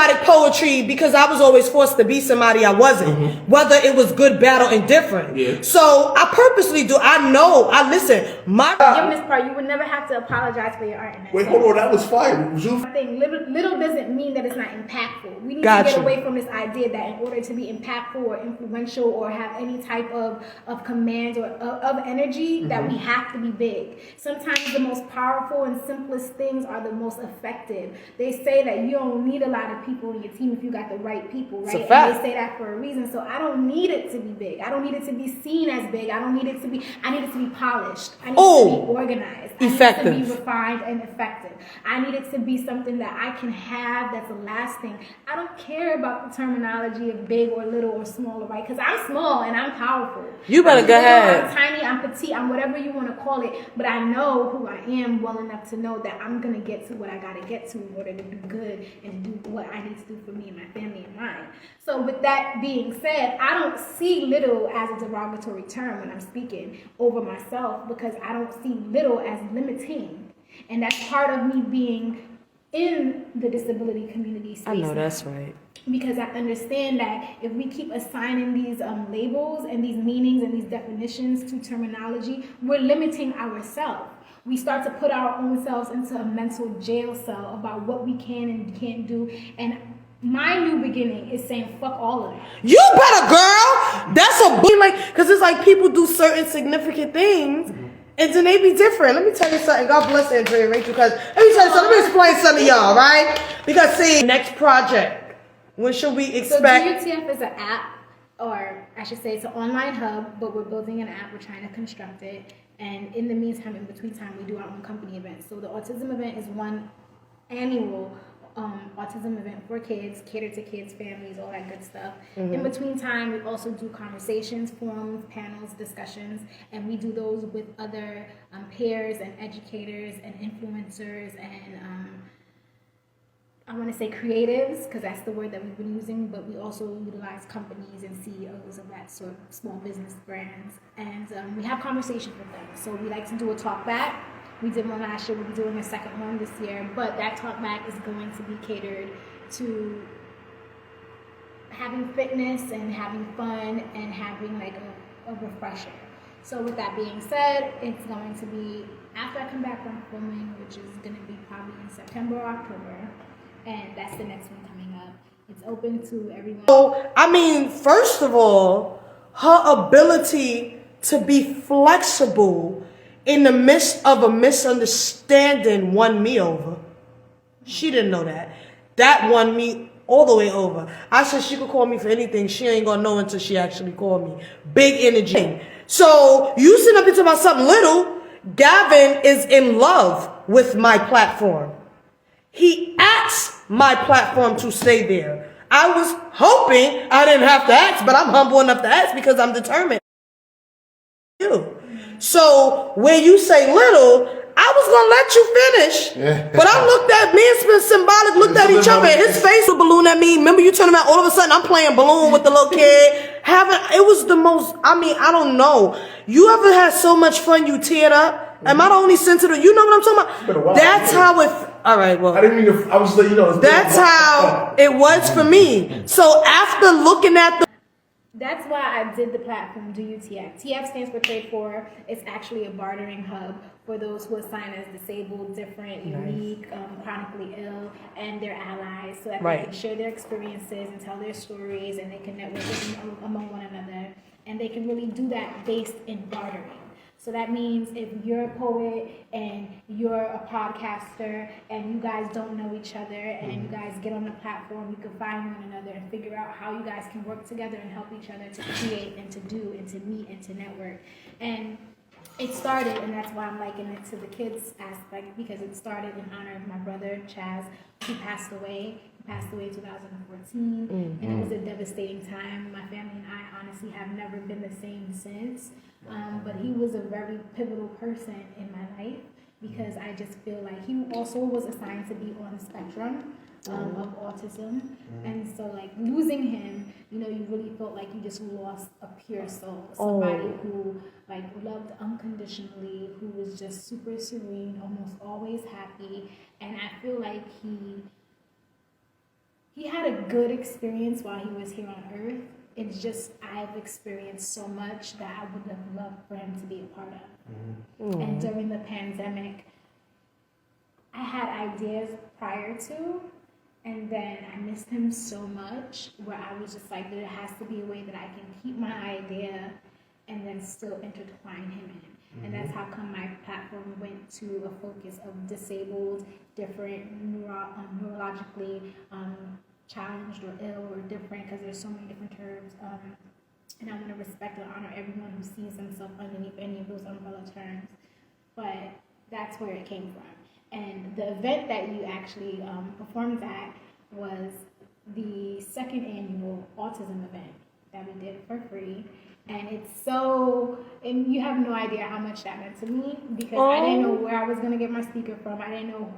erotic poetry because I was always forced to be somebody I wasn't, whether it was good, bad, or indifferent. Yeah. So I purposely do. I know. I listen. Given this part, you would never have to apologize for your art. Wait, hold on. That was fire. Little doesn't mean that it's not impactful. We need to get away from this idea that in order to be impactful or influential or have any type of command or of energy, that we have to be big. Sometimes the most powerful and simplest things are the most effective. They say that you don't need a lot of people on your team if you got the right people, right? And they say that for a reason. So I don't need it to be big. I don't need it to be seen as big. I need it to be polished. I need it to be organized. Effective. I need it to be refined and effective. I need it to be something that I can have that's lasting. I don't care about the terminology of big or little or small, right? Because I'm small and I'm powerful. You better go ahead. I'm tiny, I'm petite, I'm whatever you want to call it. But I know who I am well enough to know that I'm going to get to what I got to get to in order to do good and do what I need to do for me and my family and mine. So with that being said, I don't see little as a derogatory term when I'm speaking over myself because I don't see little as limiting. And that's part of me being in the disability community space. I know that's right. Because I understand that if we keep assigning these labels and these meanings and these definitions to terminology, we're limiting ourselves. We start to put our own selves into a mental jail cell about what we can and can't do. And my new beginning is saying fuck all of that. You better, girl. That's a like, because it's like people do certain significant things. And then they be different. Let me tell you something. God bless Andrea and Rachel. Because let me tell you something. Let me explain something to y'all, right? Because see, next project. When should we expect? So doyoutf is an app, or I should say it's an online hub, but we're building an app. We're trying to construct it. And in the meantime, in between time, we do our own company events. So the autism event is one annual autism event for kids, cater to kids, families, all that good stuff. In between time, we also do conversations, forums, panels, discussions, and we do those with other peers and educators and influencers and I want to say creatives, because that's the word that we've been using, but we also utilize companies and CEOs of that sort of small business brands, and we have conversations with them. So we like to do a talk back. We did one last year. We'll be doing a second one this year. But that talk back is going to be catered to having fitness and having fun and having like a refresher. So with that being said, it's going to be after I come back from filming, which is going to be probably in September or October. And that's the next one coming up. It's open to everyone. So, I mean, first of all, her ability to be flexible in the midst of a misunderstanding won me over. She didn't know that. That won me all the way over. I said she could call me for anything. She ain't gonna know until she actually called me. Big energy. So you sitting up and talking about something little. Gavin is in love with my platform. He asked my platform to stay there. I was hoping I didn't have to ask, but I'm humble enough to ask because I'm determined. So when you say little, I was gonna let you finish, but I looked at me and Symbolic looked at each other, and his face was balloon at me. Remember, you turn around, all of a sudden I'm playing balloon with the little kid. It was the most. I mean, I don't know. You ever had so much fun you teared up? Am I the only sensitive? You know what I'm talking about? That's how it. All right, well, I didn't mean to. I was letting you know. That's how it was for me. So after looking at the. That's why I did the platform doyoutf. TF stands for tradefor. It's actually a bartering hub for those who are signed as disabled, different, unique, chronically ill, and their allies, so that they can share their experiences and tell their stories, and they can network among one another, and they can really do that based in bartering. So that means if you're a poet and you're a podcaster and you guys don't know each other and you guys get on the platform, you can find one another and figure out how you guys can work together and help each other to create and to do and to meet and to network. And it started, and that's why I'm liking it to the kids aspect, because it started in honor of my brother, Chaz, who passed away. He passed away in 2014, and it was a devastating time. My family and I honestly have never been the same since. But he was a very pivotal person in my life because I just feel like he also was assigned to be on the spectrum of autism. And so like losing him, you know, you really felt like you just lost a pure soul. Somebody who like loved unconditionally, who was just super serene, almost always happy. And I feel like he he had a good experience while he was here on Earth. It's just I've experienced so much that I would have loved for him to be a part of. And during the pandemic, I had ideas prior to, and then I missed him so much where I was just like, there has to be a way that I can keep my idea and then still intertwine him in. And that's how come my platform went to a focus of disabled, different, neurologically challenged or ill or different, because there's so many different terms. And I want to respect and honor everyone who sees themselves underneath any of those umbrella terms. But that's where it came from. And the event that you actually performed at was the second annual autism event that we did for free. And and you have no idea how much that meant to me, because I didn't know where I was going to get my speaker from. I didn't know who